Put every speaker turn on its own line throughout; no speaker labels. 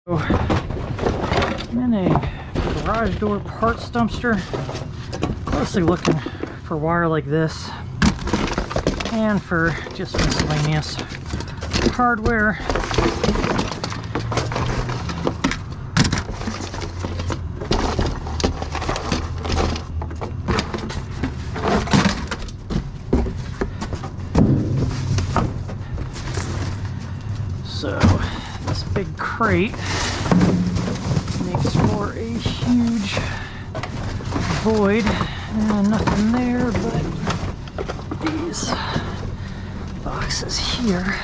I'm in a garage door parts dumpster, mostly looking for wire like this and for just miscellaneous hardware. So this big crate makes for a huge void, and nothing there but these boxes here.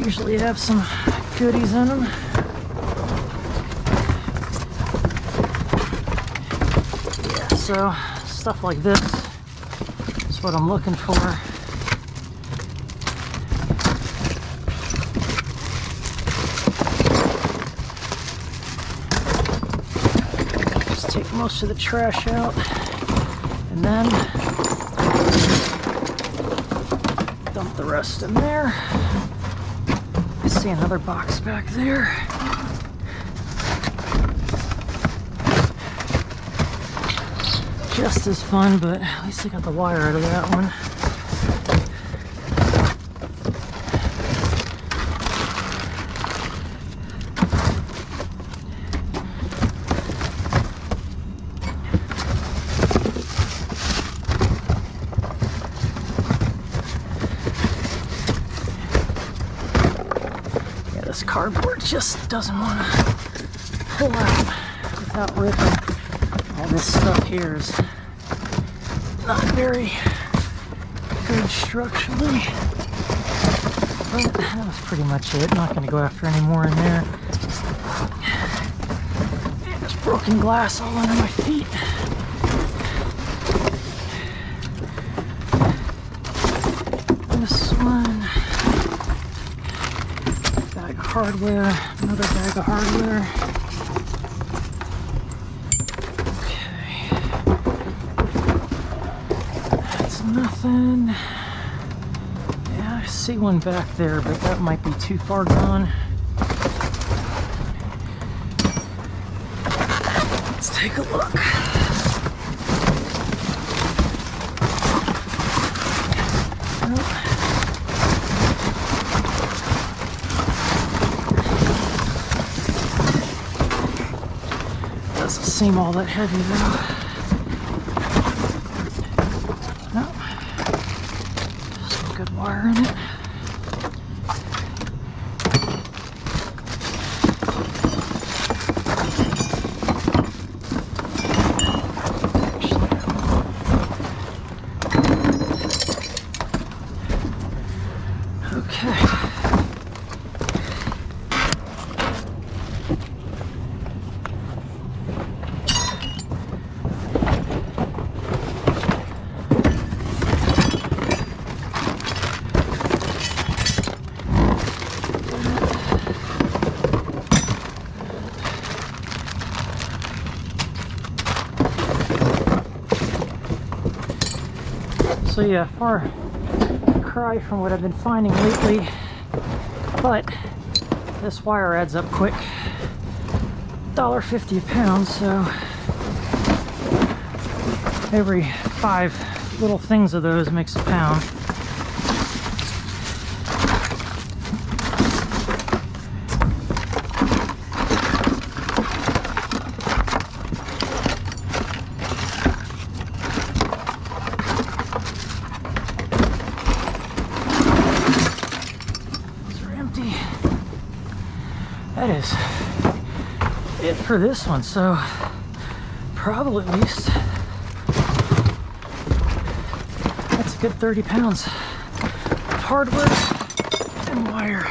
Usually have some goodies in them. Yeah, so stuff like this is what I'm looking for. Take most of the trash out and then dump the rest in there. I see another box back there. Just as fun, but at least I got the wire out of that one. This cardboard just doesn't want to pull out without ripping. All this stuff here is not very good structurally, but that was pretty much it. Not going to go after any more in there. There's broken glass all under my feet. This one. Hardware, another bag of hardware. Okay. That's nothing. Yeah, I see one back there, but that might be too far gone. Let's take a look. Doesn't seem all that heavy though. No. Some good wire in it. Okay. So yeah, far cry from what I've been finding lately, but this wire adds up quick. $1.50 a pound, so every 5 little things of those makes a pound. That is it for this one, so probably at least that's a good 30 pounds of hardware and wire.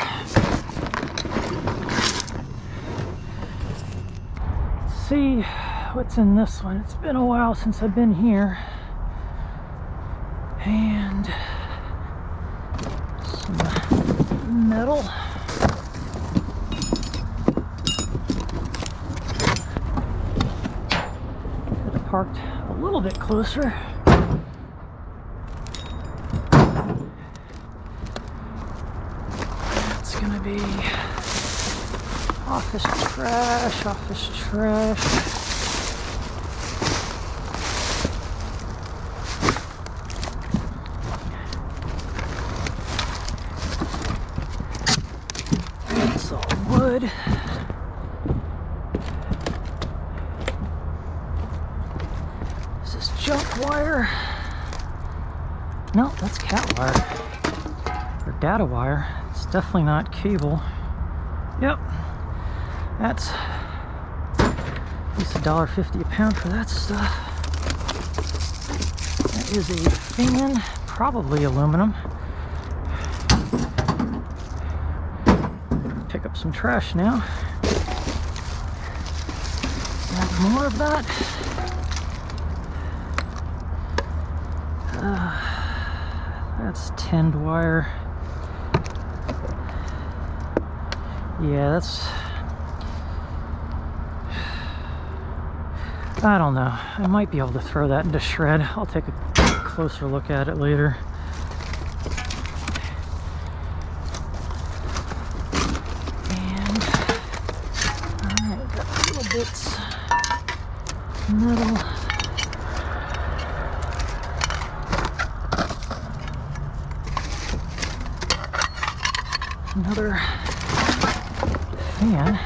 Let's see what's in this one. It's been a while since I've been here, and some metal. Parked a little bit closer. It's gonna be office trash, office trash. It's all wood. Is this junk wire? No, that's cat wire. Or data wire. It's definitely not cable. Yep. That's at least $1.50 a pound for that stuff. That is a fan, probably aluminum. Pick up some trash now. Add more of that. That's tinned wire. Yeah, that's... I don't know. I might be able to throw that into shred. I'll take a closer look at it later. And... alright, got little bits of metal. Another fan.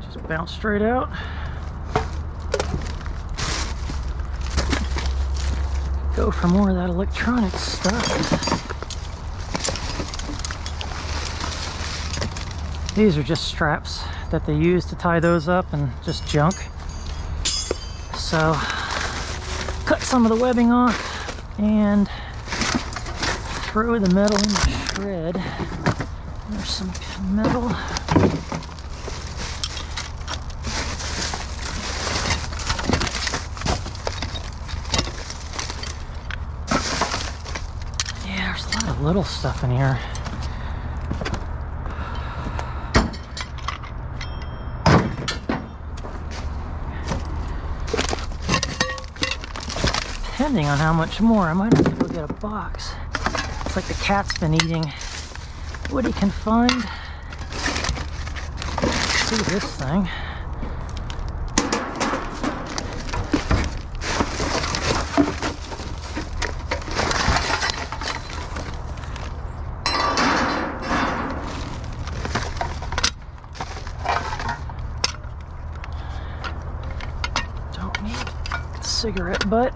Just bounce straight out. Go for more of that electronic stuff. These are just straps that they use to tie those up, and just junk. So cut some of the webbing off and throw the metal in the shred. There's some metal. Yeah, there's a lot of little stuff in here. Depending on how much more, I might have to go get a box. It's like the cat's been eating what he can find. See this thing. Don't need a cigarette butt.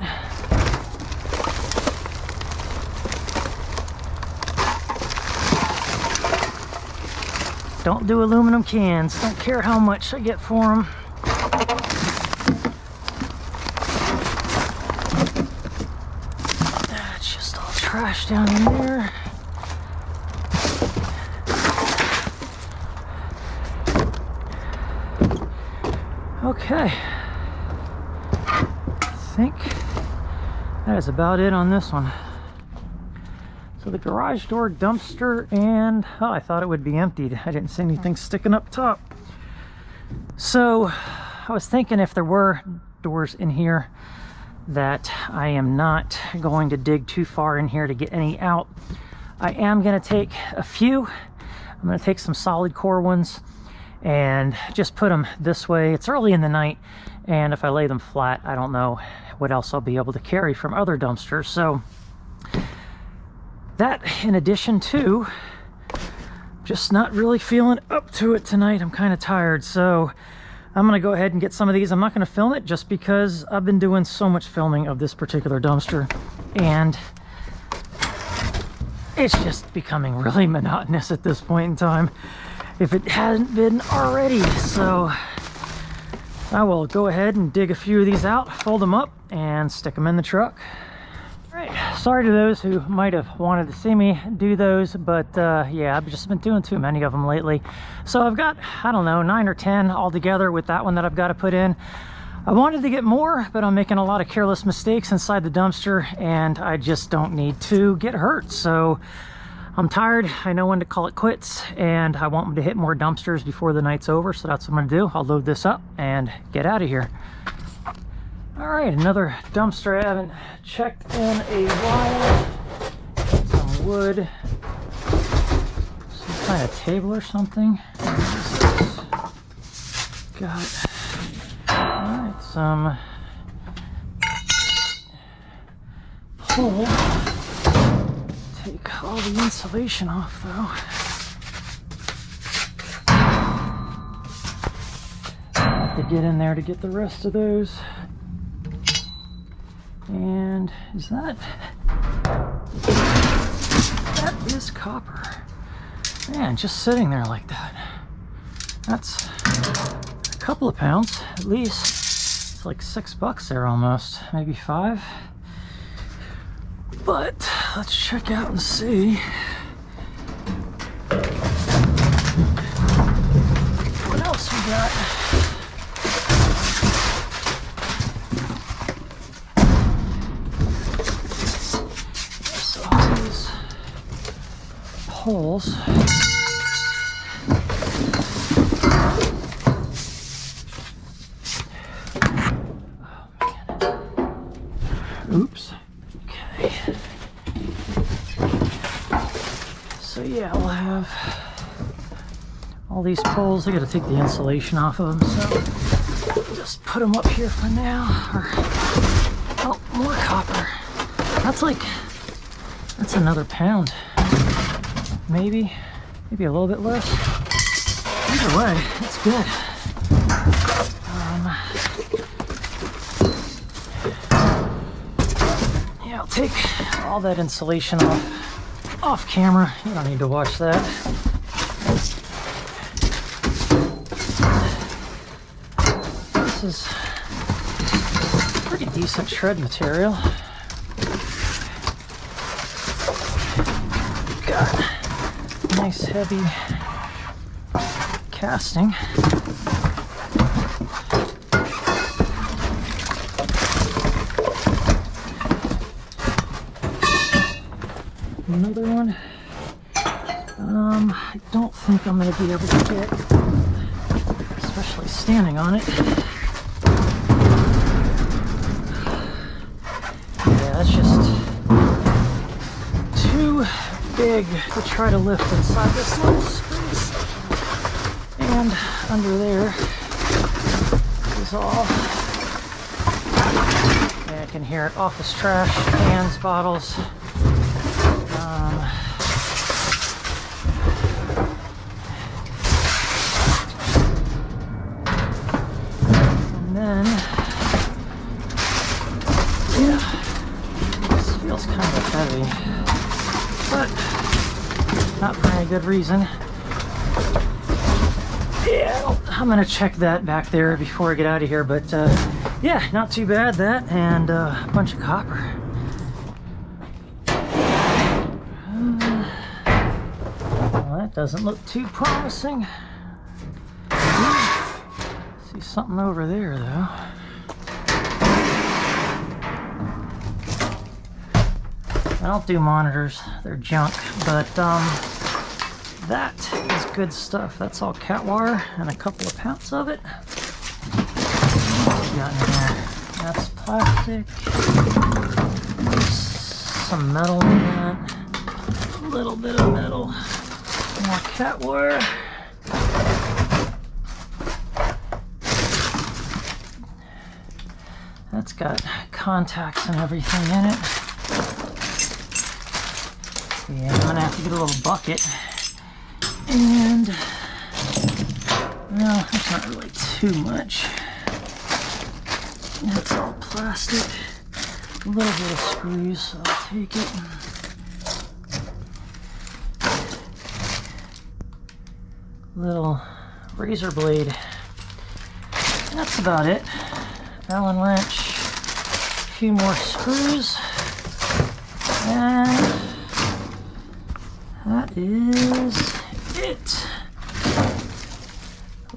Don't do aluminum cans. Don't care how much I get for them. It's just all trash down in there. Okay. I think that is about it on this one. So the garage door, dumpster, and oh, I thought it would be emptied. I didn't see anything sticking up top. So I was thinking if there were doors in here that I am not going to dig too far in here to get any out. I am going to take a few. I'm going to take some solid core ones and just put them this way. It's early in the night, and if I lay them flat, I don't know what else I'll be able to carry from other dumpsters. So that, in addition to just not really feeling up to it tonight. I'm kind of tired, so I'm gonna go ahead and get some of these. I'm not gonna film it just because I've been doing so much filming of this particular dumpster, and it's just becoming really monotonous at this point in time, if it hasn't been already. So I will go ahead and dig a few of these out, fold them up, and stick them in the truck. Right. Sorry to those who might have wanted to see me do those, but yeah, I've just been doing too many of them lately. So I've got, I don't know, 9 or 10 altogether with that one that I've got to put in. I wanted to get more, but I'm making a lot of careless mistakes inside the dumpster, and I just don't need to get hurt. So I'm tired. I know when to call it quits, and I want to hit more dumpsters before the night's over, so that's what I'm gonna do. I'll load this up and get out of here. All right, another dumpster I haven't checked in a while. Some wood, some kind of table or something. Got, all right, some pole. Take all the insulation off though. Have to get in there to get the rest of those. And is that is copper. Man, just sitting there like that. That's a couple of pounds at least. It's like $6 there almost, maybe 5. But let's check out and see what else we got. Holes. Oh man. Oops. Okay. So yeah, we'll have all these poles. I gotta take the insulation off of them, so just put them up here for now. Oh, more copper. That's another pound. Maybe a little bit less. Either way, it's good. Yeah, I'll take all that insulation off camera. You don't need to watch that. This is pretty decent shred material. Got nice heavy casting. Another one. I don't think I'm going to be able to get, especially standing on it. Yeah, that's just too big to try to lift inside this little space. And under there is all, yeah, I can hear it, office trash, cans, bottles. And then, yeah, this feels kind of heavy, but not for any good reason. Yeah, I'm gonna check that back there before I get out of here, but yeah, not too bad, that, and a bunch of copper. Well, that doesn't look too promising. See something over there, though. I don't do monitors, they're junk, but that is good stuff. That's all cat wire and a couple of pounds of it. What we got in here? That's plastic. Some metal in that. A little bit of metal. More cat wire. That's got contacts and everything in it. Yeah, I'm gonna have to get a little bucket. And, no, that's not really too much. That's all plastic. A little bit of screws, so I'll take it. Little razor blade. And that's about it. Allen wrench. A few more screws. And that is it.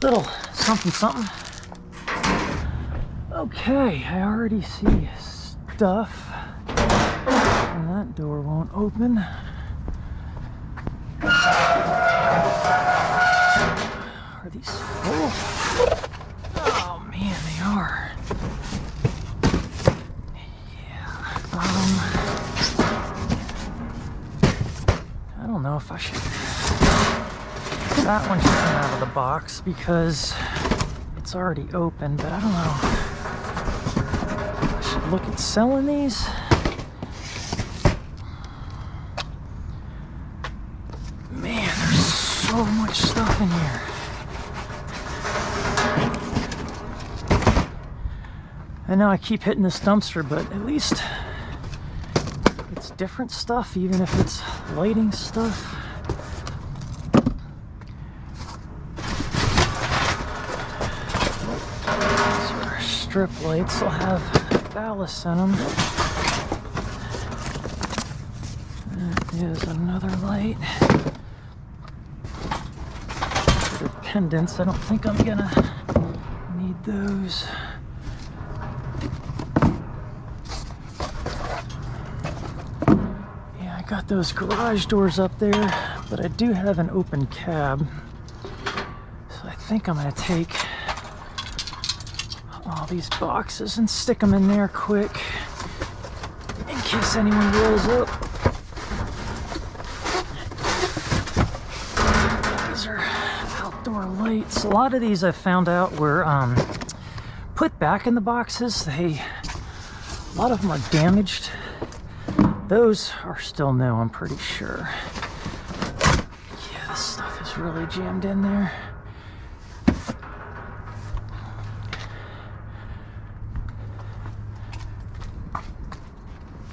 Little something something. Okay, I already see stuff. And that door won't open. Are these full? Oh man, they are. don't know if I should. That one should come out of the box because it's already open, but I don't know. I should look at selling these. Man, there's so much stuff in here. I know I keep hitting this dumpster, but at least it's different stuff, even if it's lighting stuff. These are strip lights. They'll have ballast in them. That is another light. They're pendants. I don't think I'm gonna need those. Got those garage doors up there, but I do have an open cab, so I think I'm going to take all these boxes and stick them in there quick in case anyone rolls up. These are outdoor lights. A lot of these I found out were put back in the boxes. A lot of them are damaged. Those are still new, I'm pretty sure. Yeah, this stuff is really jammed in there.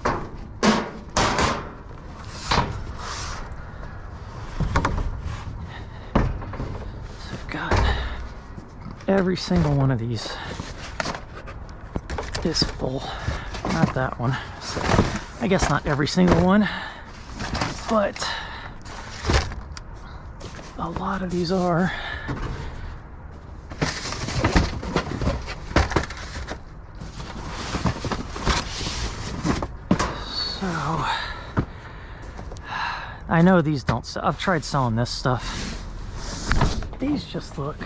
So I've got every single one of these is full. Not that one. So I guess not every single one, but a lot of these are. So, I know these don't sell. I've tried selling this stuff. These just look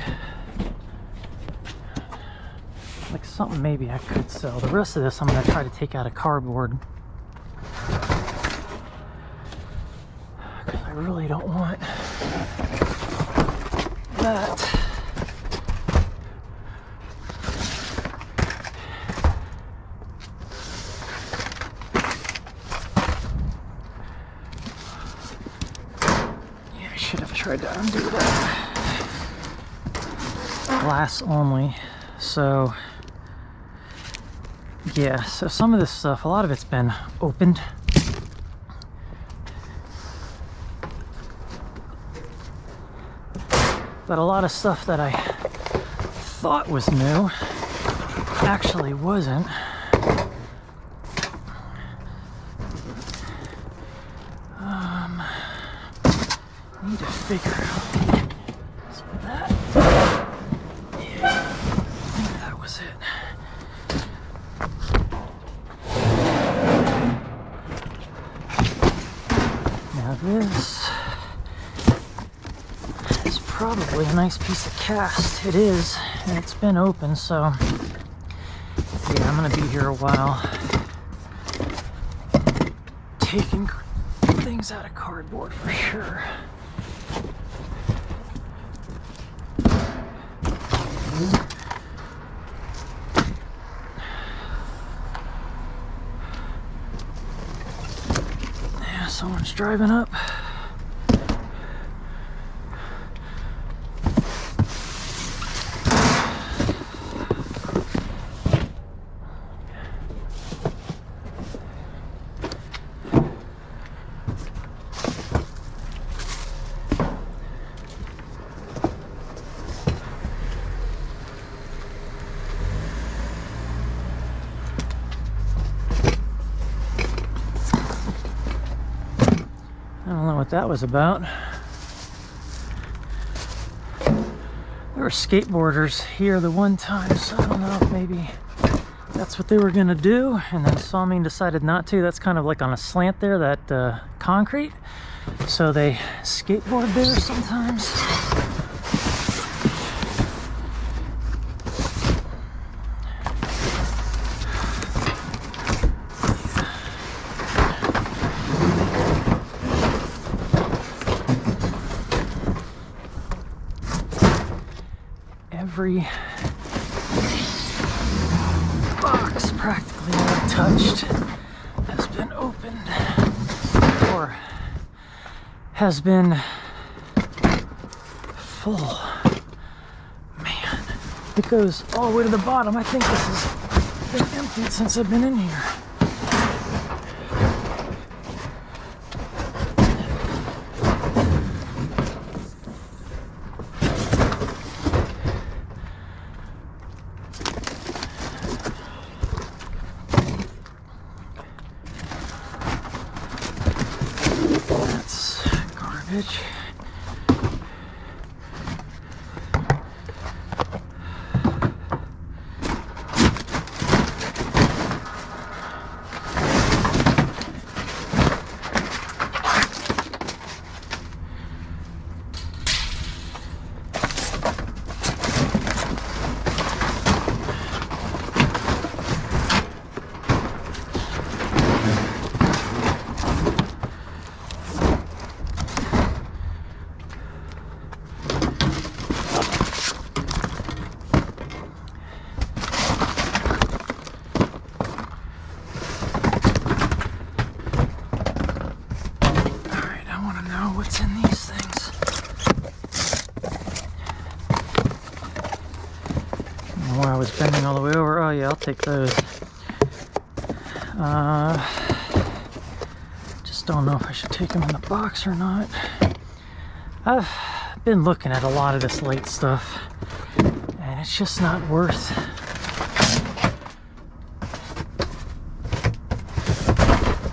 like something maybe I could sell. The rest of this I'm going to try to take out of cardboard. I really don't want that. Yeah, I should have tried to undo that. Glass only. So, yeah, so some of this stuff, a lot of it's been opened. But a lot of stuff that I thought was new actually wasn't. Need to figure out some of that. Yeah, I think that was it. Now this probably a nice piece of cast. It is, and it's been open, so yeah, I'm gonna be here a while taking things out of cardboard for sure. Yeah, someone's driving up. I don't know what that was about. There were skateboarders here the one time, so I don't know if maybe that's what they were gonna do, and then saw me and decided not to. That's kind of like on a slant there, that concrete. So they skateboard there sometimes. every box practically that I've touched has been opened or has been full. Man, it goes all the way to the bottom. I think this has been emptied since I've been in here. That's garbage. What's in these things? Where I was bending all the way over. Oh yeah, I'll take those. Just don't know if I should take them in the box or not. I've been looking at a lot of this light stuff, and it's just not worth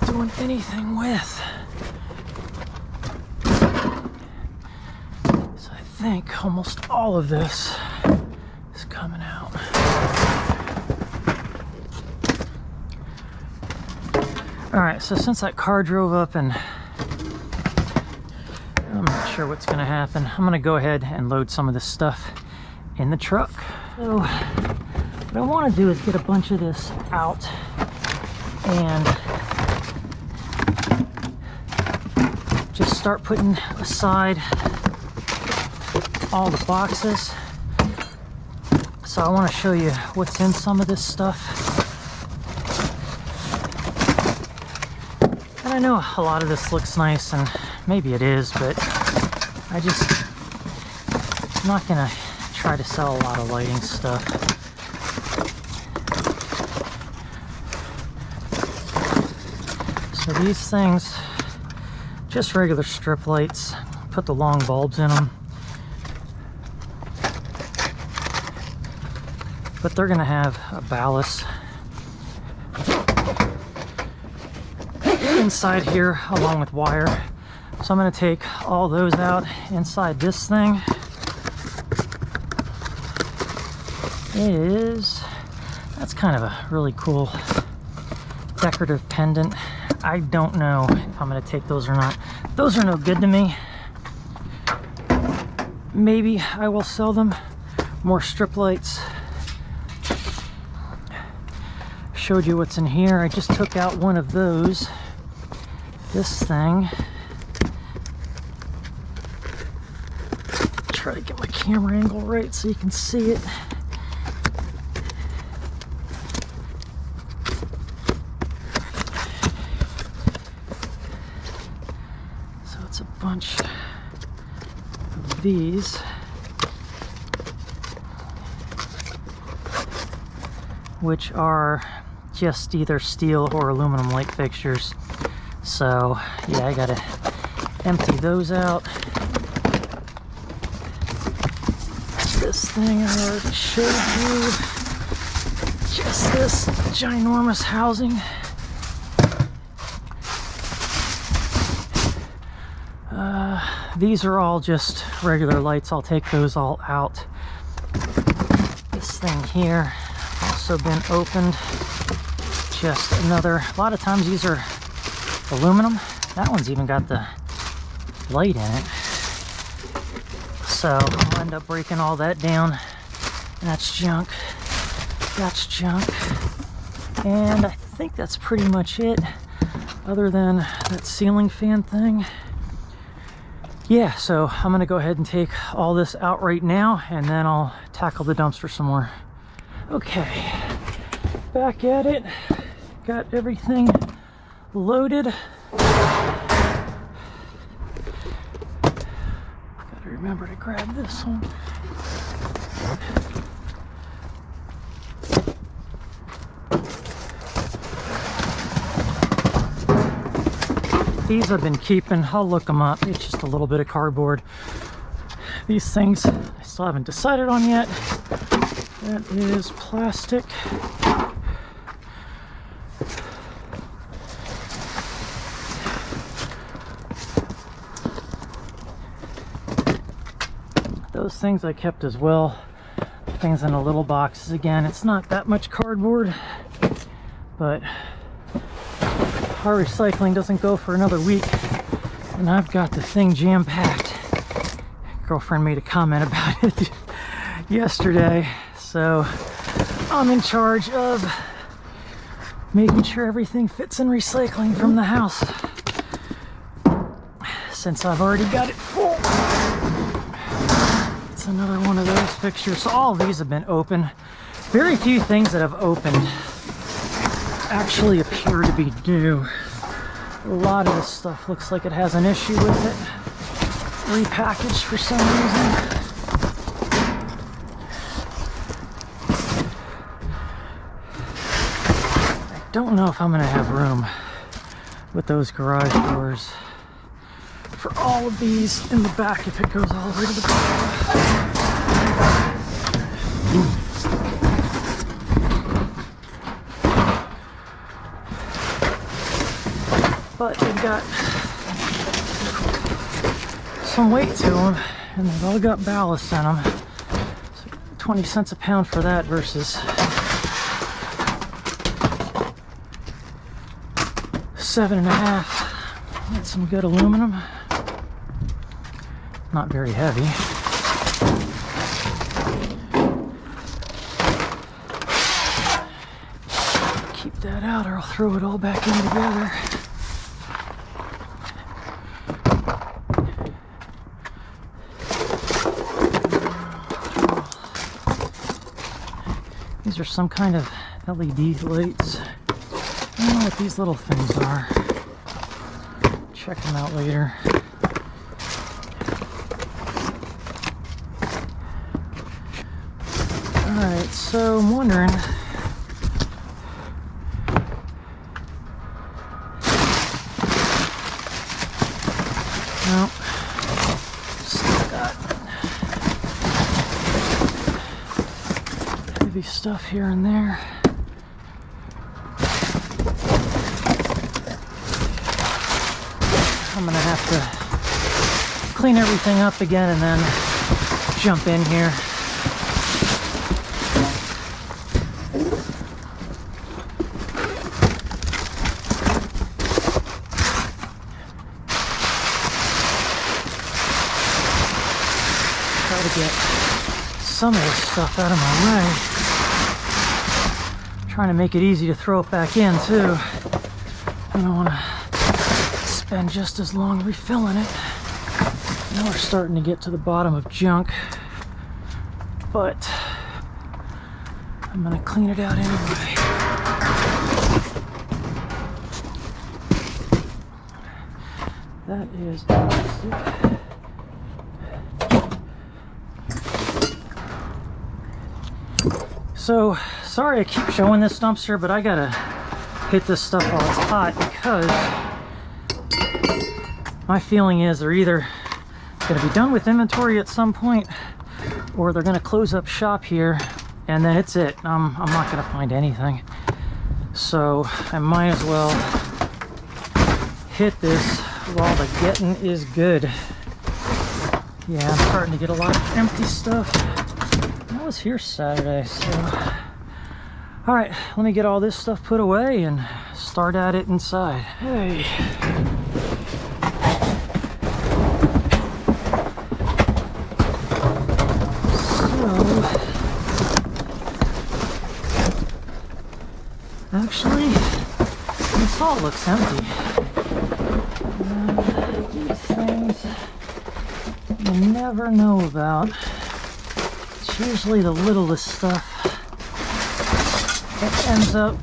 doing anything with. I think almost all of this is coming out. Alright, so since that car drove up and I'm not sure what's going to happen, I'm going to go ahead and load some of this stuff in the truck. So what I want to do is get a bunch of this out and just start putting aside all the boxes. So I want to show you what's in some of this stuff. And I know a lot of this looks nice, and maybe it is, but I'm not gonna try to sell a lot of lighting stuff. So these things, just regular strip lights, put the long bulbs in them. But they're going to have a ballast inside here along with wire. So I'm going to take all those out inside this thing. That's kind of a really cool decorative pendant. I don't know if I'm going to take those or not. Those are no good to me. Maybe I will sell them. More strip lights. Showed you what's in here. I just took out one of those. This thing. Try to get my camera angle right so you can see it. So it's a bunch of these. Which are just either steel or aluminum light fixtures. So yeah, I gotta empty those out. This thing I already showed you. Just this ginormous housing. These are all just regular lights. I'll take those all out. This thing here also been opened. Just another, a lot of times these are aluminum. That one's even got the light in it. So I'll end up breaking all that down. That's junk. That's junk. And I think that's pretty much it, other than that ceiling fan thing. yeah, so I'm gonna go ahead and take all this out right now, and then I'll tackle the dumpster some more. Okay, back at it. Got everything loaded. Gotta remember to grab this one. These I've been keeping. I'll look them up. It's just a little bit of cardboard. These things I still haven't decided on yet. That is plastic. Those things I kept as well. Things in the little boxes. Again, it's not that much cardboard, but our recycling doesn't go for another week, and I've got the thing jam-packed. Girlfriend made a comment about it yesterday, so I'm in charge of making sure everything fits in recycling from the house, since I've already got it full. It's another one of those fixtures. So all of these have been open. Very few things that have opened actually appear to be new. A lot of this stuff looks like it has an issue with it. Repackaged for some reason. I don't know if I'm gonna have room with those garage doors for all of these in the back if it goes all the way to the back. But they've got some weight to them, and they've all got ballast in them. So 20 cents a pound for that versus $7.50. That's some good aluminum. Not very heavy. Keep that out or I'll throw it all back in together. These are some kind of LED lights. I don't know what these little things are. Check them out later. Alright, so I'm wondering, no, still got heavy stuff here and there. I'm gonna have to clean everything up again and then jump in here. Try to get some of this stuff out of my way. Trying to make it easy to throw it back in too. I don't want to spend just as long refilling it. Now we're starting to get to the bottom of junk, but I'm gonna clean it out anyway. That is plastic. So sorry I keep showing this dumpster, but I gotta hit this stuff while it's hot because my feeling is they're either going to be done with inventory at some point or they're going to close up shop here and then it's it. I'm not going to find anything. So I might as well hit this while the getting is good. Yeah, I'm starting to get a lot of empty stuff. I was here Saturday, so... Alright, let me get all this stuff put away and start at it inside. Hey. Actually, this all looks empty. These things never know about. It's usually the littlest stuff that ends up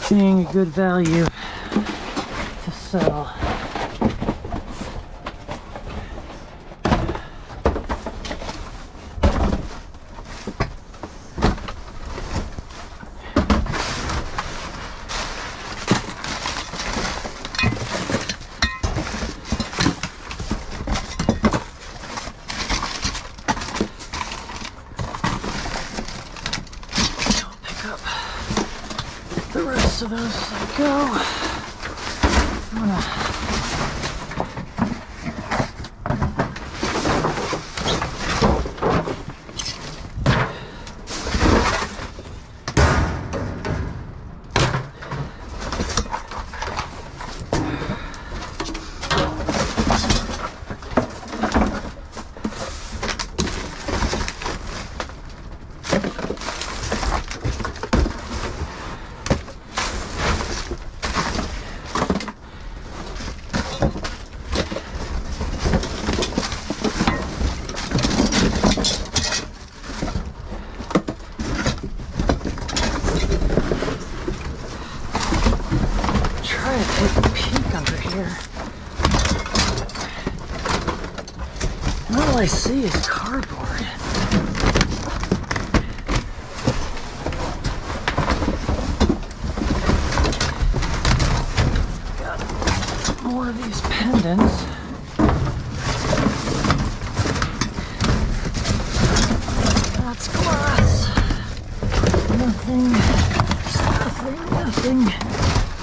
being a good value to sell. The rest of those as I go. I'm gonna take a peek under here. And all I see is cardboard. Got more of these pendants. That's glass. Nothing.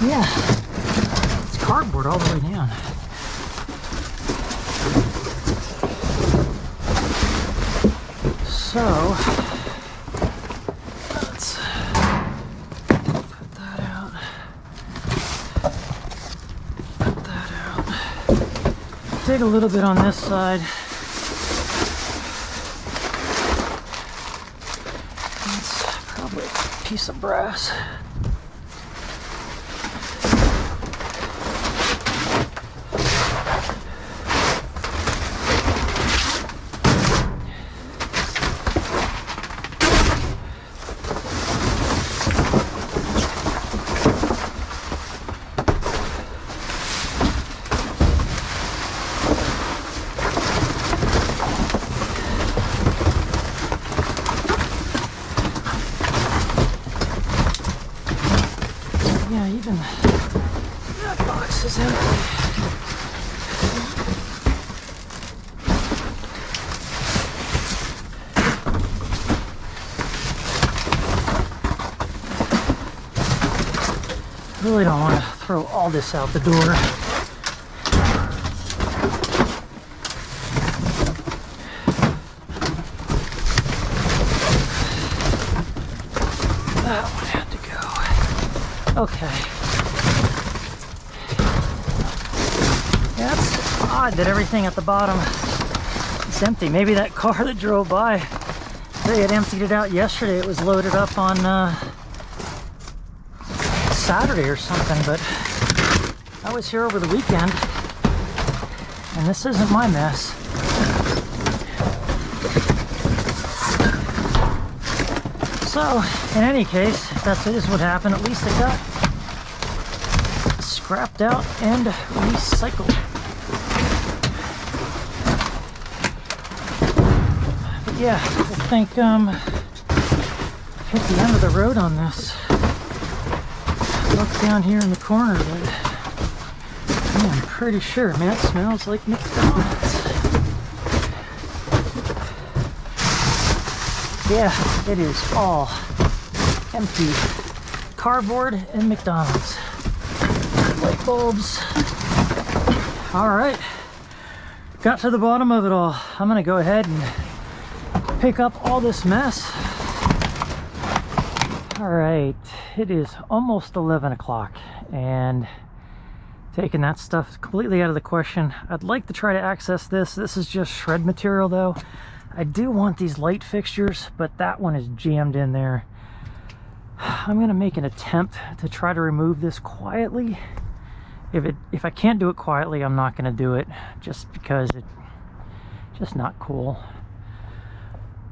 Yeah. Cardboard all the way down. So let's put that out. Put that out. Dig a little bit on this side. That's probably a piece of brass. Yeah, even that box is empty. Really don't want to throw all this out the door. That one had to go. Okay. Yeah, it's odd that everything at the bottom is empty. Maybe that car that drove by, they had emptied it out yesterday. It was loaded up on Saturday or something, but I was here over the weekend, and this isn't my mess. So, in any case, if that is what happened, at least it got scrapped out and recycled. But yeah, I think hit the end of the road on this. Look down here in the corner, but I'm pretty sure, man, it smells like McDonald's. Yeah, it is all empty. Cardboard and McDonald's. Light bulbs. Alright, got to the bottom of it all. I'm gonna go ahead and pick up all this mess. Alright, it is almost 11 o'clock, and taking that stuff completely out of the question. I'd like to try to access this. This is just shred material though. I do want these light fixtures, but that one is jammed in there. I'm gonna make an attempt to try to remove this quietly. If I can't do it quietly, I'm not going to do it, just because it's just not cool.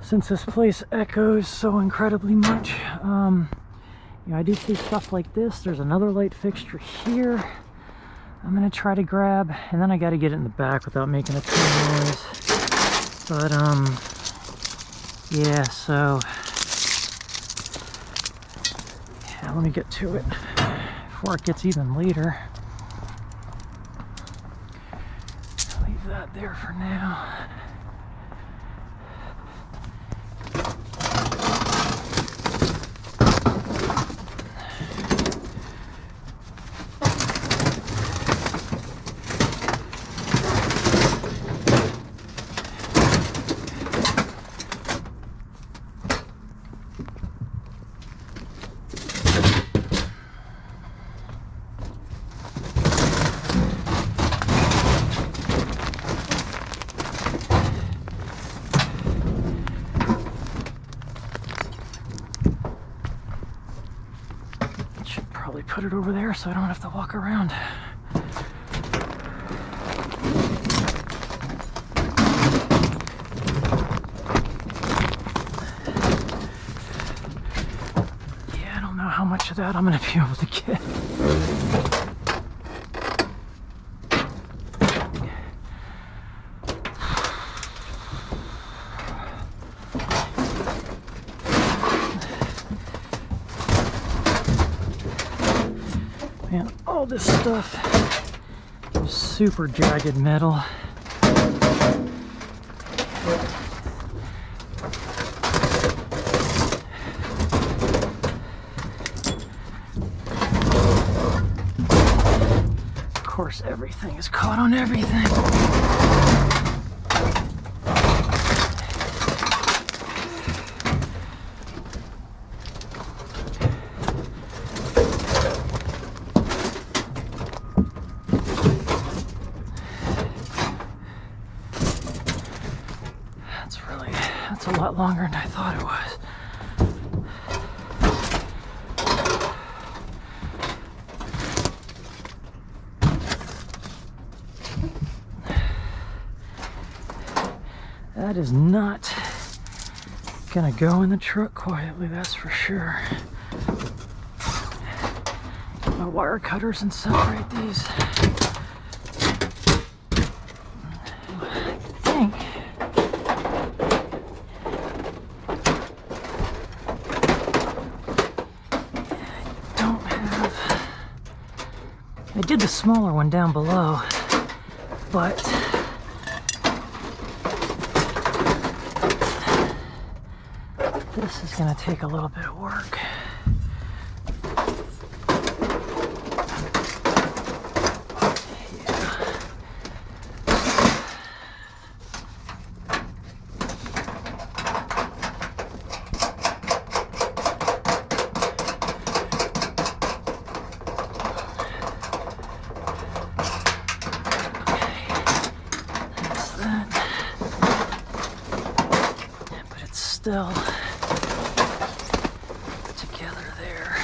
Since this place echoes so incredibly much, you know, I do see stuff like this. There's another light fixture here I'm going to try to grab, and then I got to get it in the back without making a ton of noise. But yeah, so yeah, let me get to it before it gets even later. Leave that there for now. Probably put it over there so I don't have to walk around. Yeah, I don't know how much of that I'm going to be able to get. Man, all this stuff is super jagged metal. Of course, everything is caught on everything. That's a lot longer than I thought it was. That is not gonna go in the truck quietly, that's for sure. Get my wire cutters and separate these. I think I did the smaller one down below, but this is going to take a little bit of work. Still together there,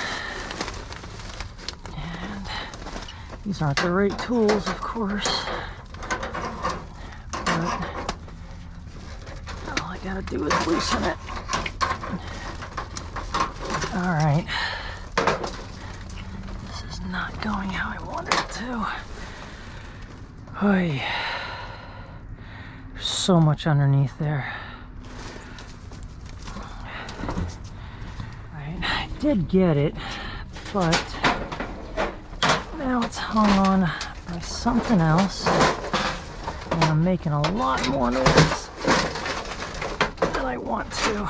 and these aren't the right tools, of course, but all I gotta do is loosen it. All right, this is not going how I wanted it to. Oy. There's so much underneath there. I did get it, but now it's hung on by something else, and I'm making a lot more noise than I want to.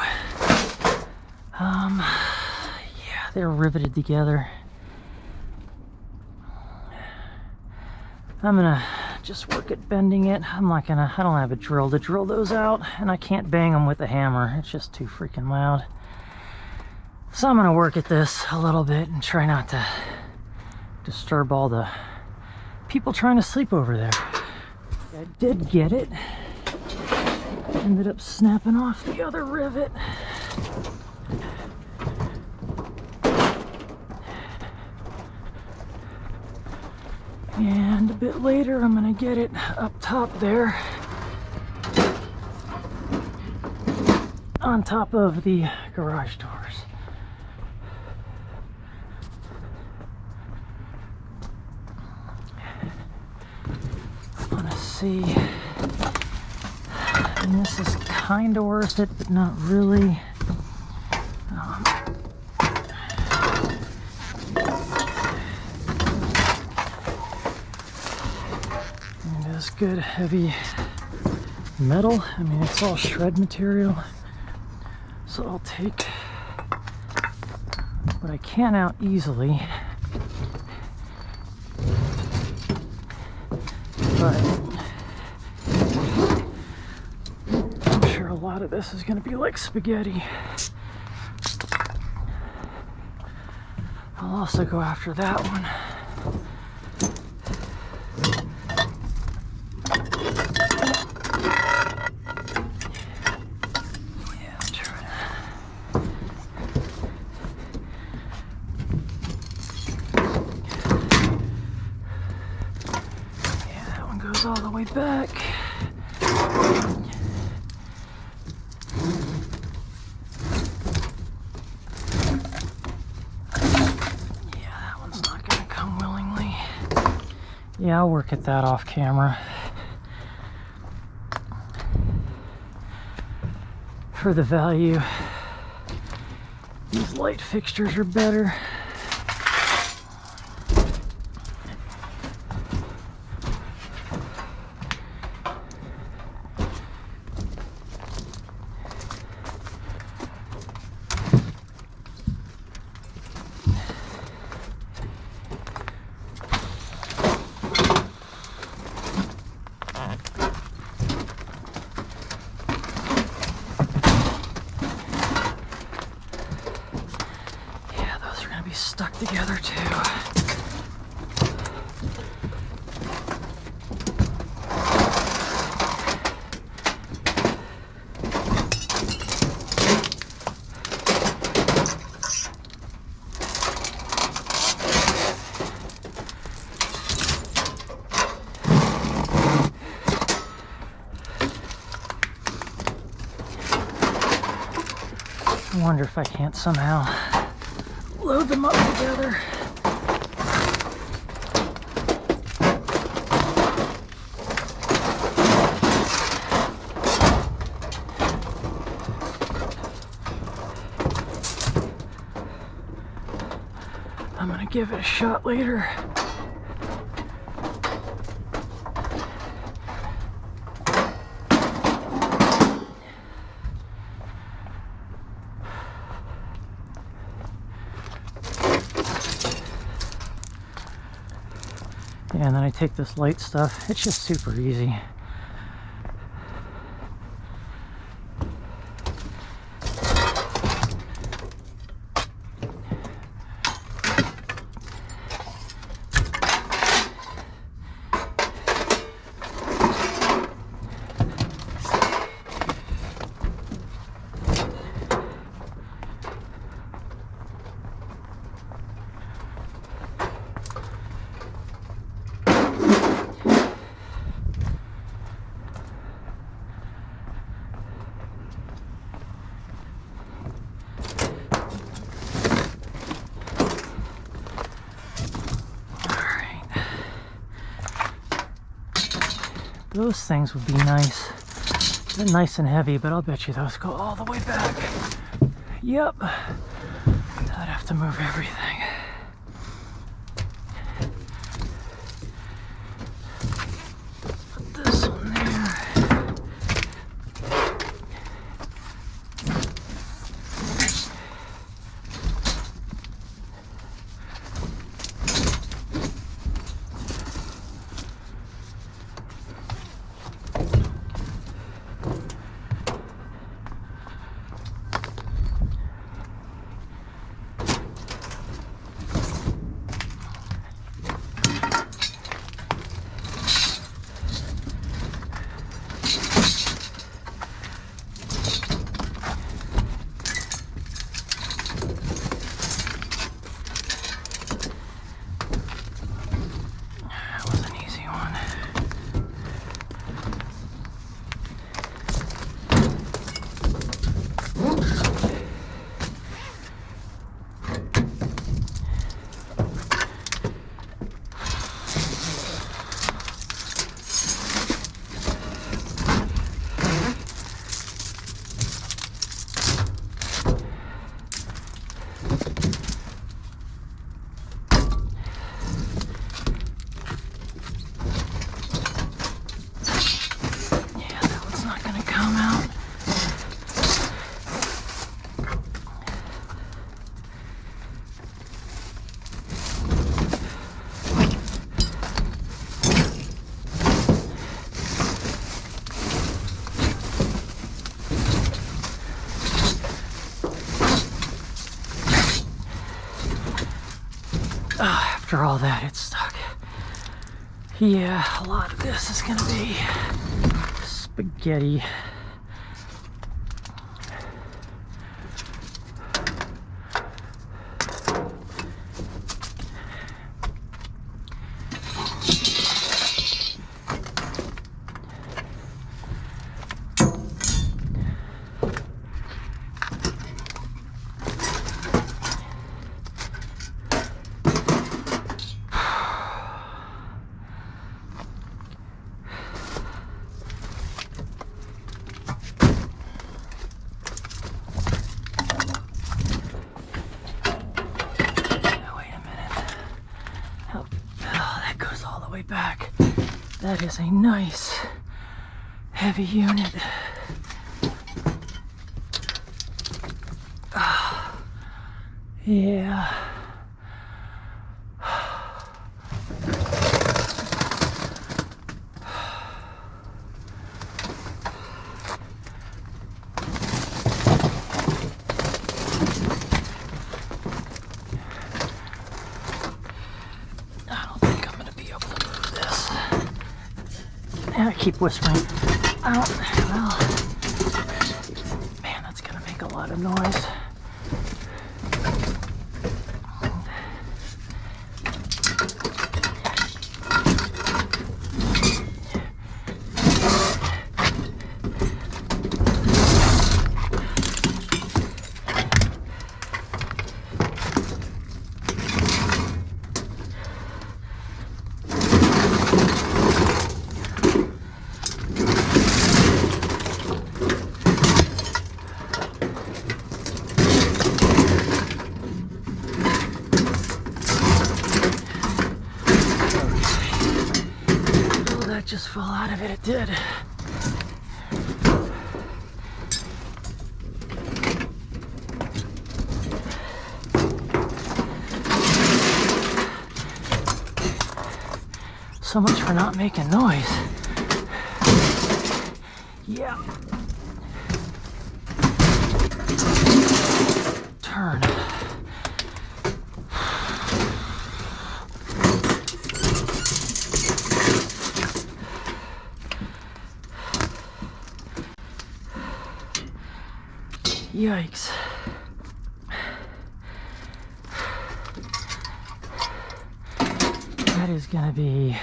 Yeah, they're riveted together. I'm gonna just work at bending it. I don't have a drill to drill those out, and I can't bang them with a hammer. It's just too freaking loud. So I'm going to work at this a little bit and try not to disturb all the people trying to sleep over there. I did get it. Ended up snapping off the other rivet. And a bit later, I'm gonna get it up top there, on top of the garage doors. I wanna see, and this is kind of worth it, but not really. It is good heavy metal. I mean, it's all shred material. So I'll take what I can out easily. But I'm sure a lot of this is going to be like spaghetti. I'll also go after that one. Yeah, I'll try that. Yeah, that one goes all the way back. Yeah, I'll work at that off camera. For the value, these light fixtures are better. Stuck together too. I wonder if I can't somehow load them up together. I'm gonna give it a shot later. Yeah, and then I take this light stuff. It's just super easy. Those things would be nice. They're nice and heavy, but I'll bet you those go all the way back. Yep. I'd have to move everything. Put this one there. After all that, it's stuck. Yeah, a lot of this is gonna be spaghetti. Back. That is a nice heavy unit. Yeah. I keep whispering. Well, man, that's gonna make a lot of noise. Just fall out of it, it did. So much for not making noise. Yeah. Turn. Yikes. That is gonna be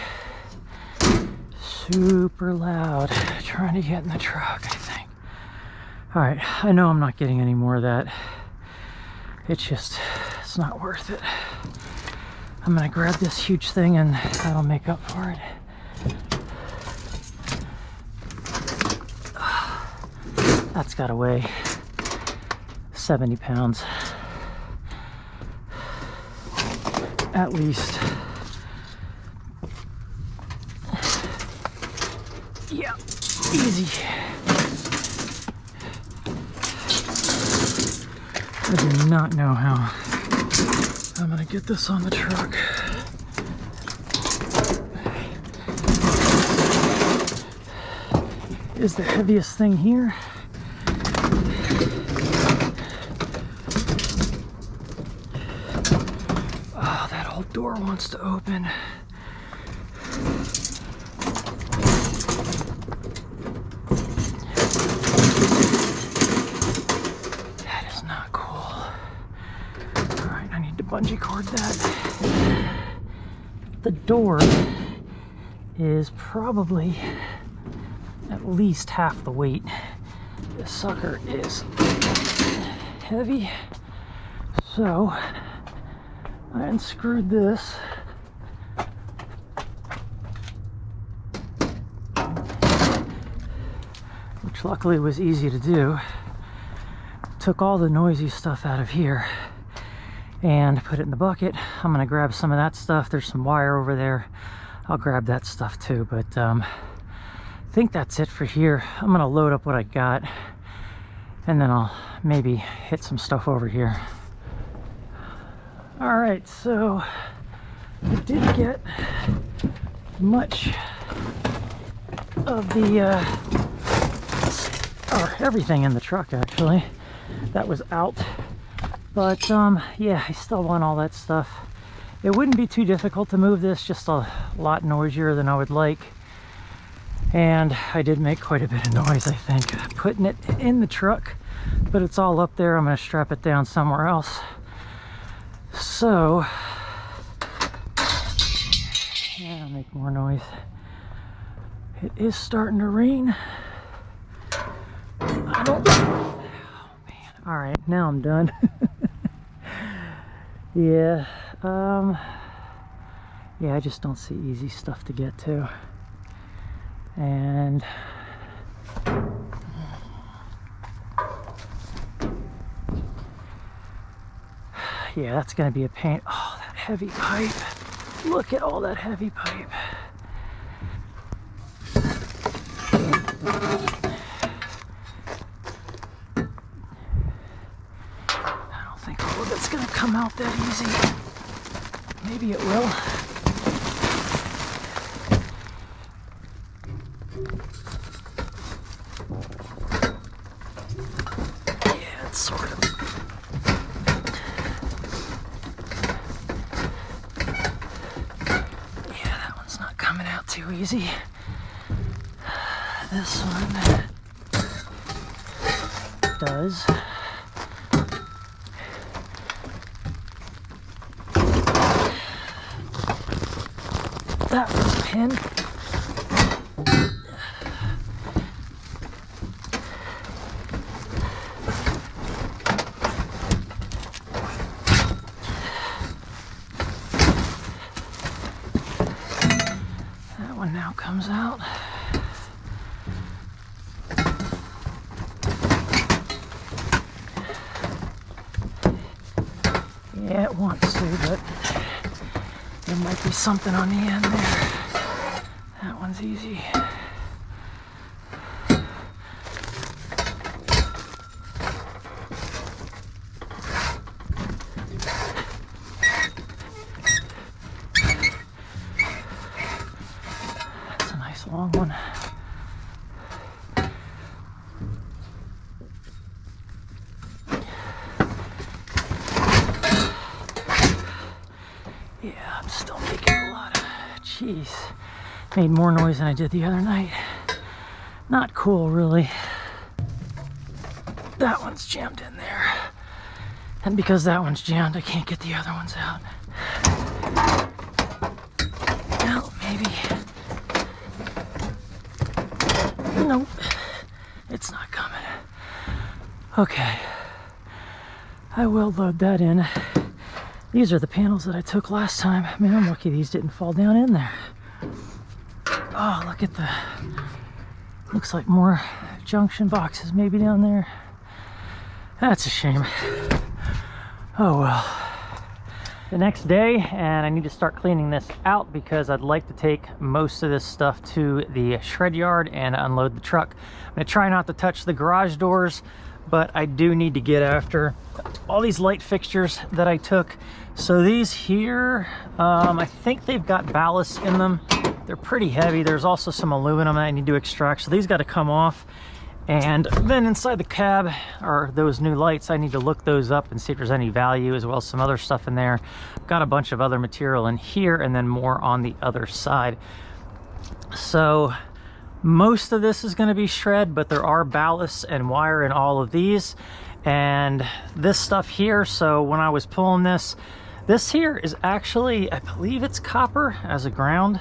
super loud trying to get in the truck, I think. All right, I know I'm not getting any more of that. It's not worth it. I'm gonna grab this huge thing and that'll make up for it. That's gotta weigh 70 pounds at least. Yeah, easy. I do not know how I'm gonna get this on the truck. Is the heaviest thing here. Oh, that whole door wants to open. That is not cool. All right, I need to bungee cord that. The door is probably at least half the weight. This sucker is heavy, so I unscrewed this. Which luckily was easy to do. Took all the noisy stuff out of here and put it in the bucket. I'm gonna grab some of that stuff. There's some wire over there. I'll grab that stuff too, but I think that's it for here. I'm gonna load up what I got and then I'll maybe hit some stuff over here. All right, so I did get much of the, or everything in the truck actually, that was out. But yeah, I still want all that stuff It wouldn't be too difficult to move this, just a lot noisier than I would like. And I did make quite a bit of noise, I think, putting it in the truck, but it's all up there. I'm going to strap it down somewhere else. So, yeah, make more noise. It is starting to rain. I don't, oh man. All right, now I'm done. Yeah, yeah, I just don't see easy stuff to get to. And yeah, that's gonna be a pain. Oh, that heavy pipe. Look at all that heavy pipe. I don't think all of it's gonna come out that easy. Maybe it will. Yeah, it's sort of. Yeah, that one's not coming out too easy. This one does. That was a pin. That one now comes out. Yeah, it wants to, but there might be something on the end there. That one's easy. That's a nice long one. Yeah, I'm still making a lot of, jeez, made more noise than I did the other night. Not cool, really. That one's jammed in there. And because that one's jammed, I can't get the other ones out. Well, maybe. Nope, it's not coming. Okay, I will load that in. These are the panels that I took last time. Man, I'm lucky these didn't fall down in there. Oh, look at the, looks like more junction boxes maybe down there. That's a shame. Oh well. The next day, and I need to start cleaning this out because I'd like to take most of this stuff to the shred yard and unload the truck. I'm gonna try not to touch the garage doors, but I do need to get after all these light fixtures that I took. So these here, I think they've got ballast in them. They're pretty heavy. There's also some aluminum that I need to extract. So these got to come off. And then inside the cab are those new lights. I need to look those up and see if there's any value, as well as some other stuff in there. Got a bunch of other material in here and then more on the other side. So most of this is going to be shred, but there are ballasts and wire in all of these and this stuff here. So when I was pulling this here is actually, I believe it's copper as a ground.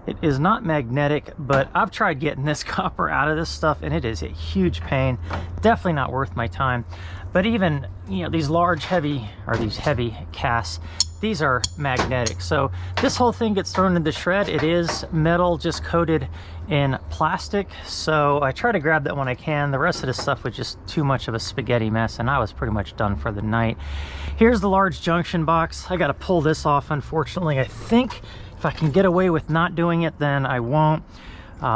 It is not magnetic, but I've tried getting this copper out of this stuff and it is a huge pain. Definitely not worth my time. But even, you know, these large heavy, or these heavy casts, these are magnetic. So this whole thing gets thrown into shred. It is metal just coated in plastic. So I try to grab that when I can. The rest of this stuff was just too much of a spaghetti mess and I was pretty much done for the night. Here's the large junction box. I got to pull this off, unfortunately. I think if I can get away with not doing it, then I won't.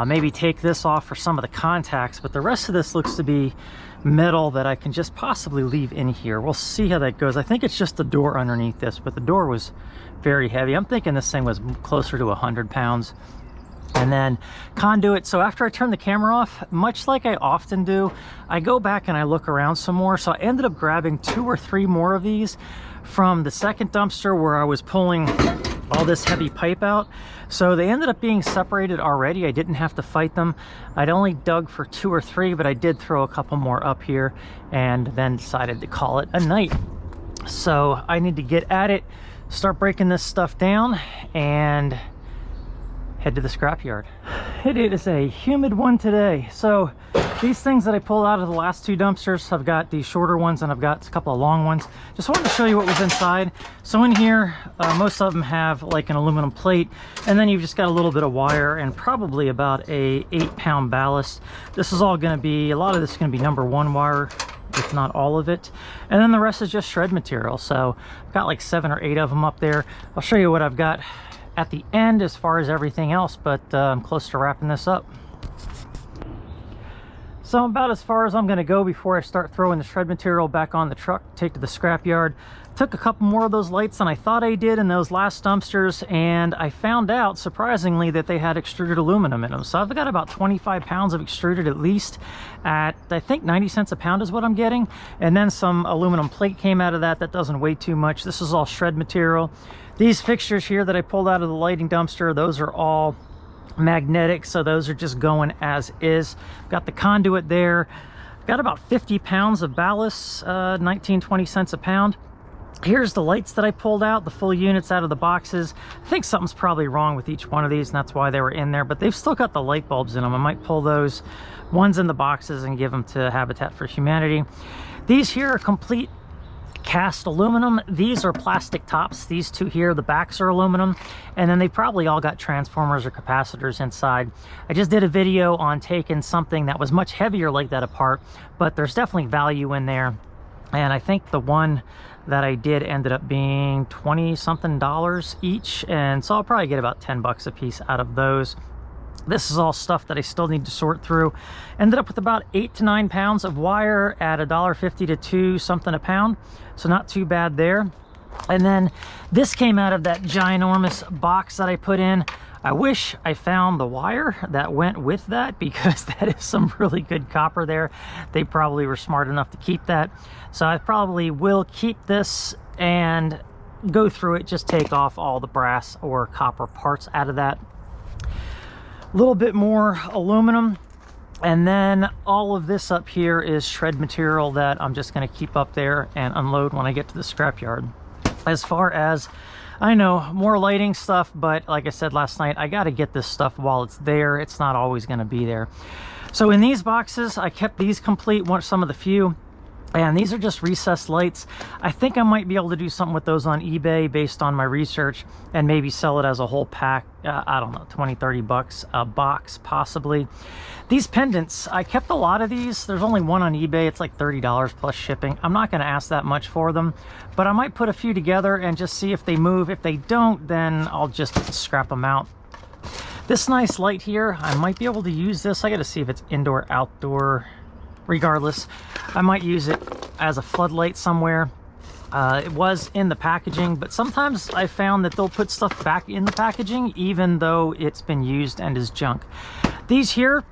Maybe take this off for some of the contacts, but the rest of this looks to be metal that I can just possibly leave in here. We'll see how that goes. I think it's just the door underneath this, but the door was very heavy. I'm thinking this thing was closer to 100 pounds. And then conduit. So after I turn the camera off, much like I often do, I go back and I look around some more. So I ended up grabbing 2 or 3 more of these from the second dumpster where I was pulling all this heavy pipe out. So they ended up being separated already. I didn't have to fight them. I'd only dug for 2 or 3, but I did throw a couple more up here and then decided to call it a night. So I need to get at it, start breaking this stuff down, and head to the scrapyard. It is a humid one today. So these things that I pulled out of the last 2 dumpsters, I've got these shorter ones and I've got a couple of long ones. Just wanted to show you what was inside. So in here, most of them have like an aluminum plate, and then you've just got a little bit of wire and probably about a 8-pound ballast. This is all going to be, a lot of this is going to be number 1 wire, if not all of it, and then the rest is just shred material. So I've got like 7 or 8 of them up there. I'll show you what I've got at the end as far as everything else, but I'm close to wrapping this up. So about as far as I'm going to go before I start throwing the shred material back on the truck, take to the scrapyard. Took a couple more of those lights than I thought I did in those last dumpsters, and I found out, surprisingly, that they had extruded aluminum in them. So I've got about 25 pounds of extruded at least at, I think, 90 cents a pound is what I'm getting. And then some aluminum plate came out of that. That doesn't weigh too much. This is all shred material. These fixtures here that I pulled out of the lighting dumpster, those are all magnetic, so those are just going as is. Got the conduit there. Got about 50 pounds of ballast, 19-20 cents a pound. Here's the lights that I pulled out, the full units out of the boxes. I think something's probably wrong with each one of these, and that's why they were in there, but they've still got the light bulbs in them. I might pull those ones in the boxes and give them to Habitat for Humanity. These here are complete cast aluminum. These are plastic tops. These 2 here, the backs are aluminum, and then they probably all got transformers or capacitors inside. I just did a video on taking something that was much heavier like that apart, but there's definitely value in there, and I think the one that I did ended up being $20-something each, and so I'll probably get about 10 bucks a piece out of those. This is all stuff that I still need to sort through. Ended up with about 8 to 9 pounds of wire at $1.50 to $2 something a pound, so not too bad there. And then this came out of that ginormous box that I put in. I wish I found the wire that went with that, because that is some really good copper there. They probably were smart enough to keep that. So I probably will keep this and go through it, just take off all the brass or copper parts out of that. A little bit more aluminum, and then all of this up here is shred material that I'm just going to keep up there and unload when I get to the scrapyard. As far as I know, more lighting stuff, but like I said last night, I got to get this stuff while it's there. It's not always going to be there. So in these boxes, I kept these complete, some of the few. And these are just recessed lights. I think I might be able to do something with those on eBay based on my research, and maybe sell it as a whole pack. I don't know, 20-30 bucks a box possibly. These pendants, I kept a lot of these. There's only one on eBay. It's like $30 plus shipping. I'm not going to ask that much for them, but I might put a few together and just see if they move. If they don't, then I'll just scrap them out. This nice light here, I might be able to use this. I got to see if it's indoor, outdoor. Regardless, I might use it as a floodlight somewhere. It was in the packaging, but sometimes I found that they'll put stuff back in the packaging even though it's been used and is junk. These here,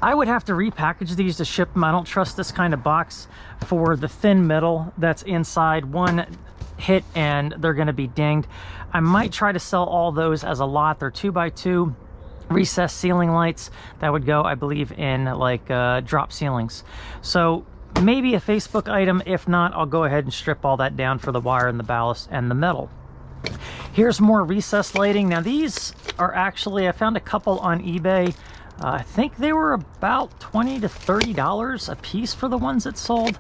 I would have to repackage these to ship them. I don't trust this kind of box for the thin metal that's inside. One hit and they're going to be dinged. I might try to sell all those as a lot. They're 2x2 recessed ceiling lights that would go, I believe, in like drop ceilings. So maybe a Facebook item. If not, I'll go ahead and strip all that down for the wire and the ballast and the metal. Here's more recessed lighting. Now these are actually, I found a couple on eBay. I think they were about $20 to $30 a piece for the ones that sold.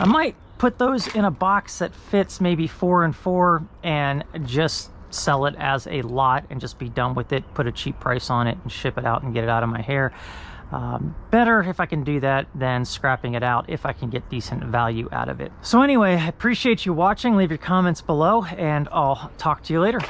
I might put those in a box that fits maybe 4 and 4 and just sell it as a lot and just be done with it, put a cheap price on it and ship it out and get it out of my hair. Better if I can do that than scrapping it out if I can get decent value out of it. So anyway, I appreciate you watching. Leave your comments below and I'll talk to you later.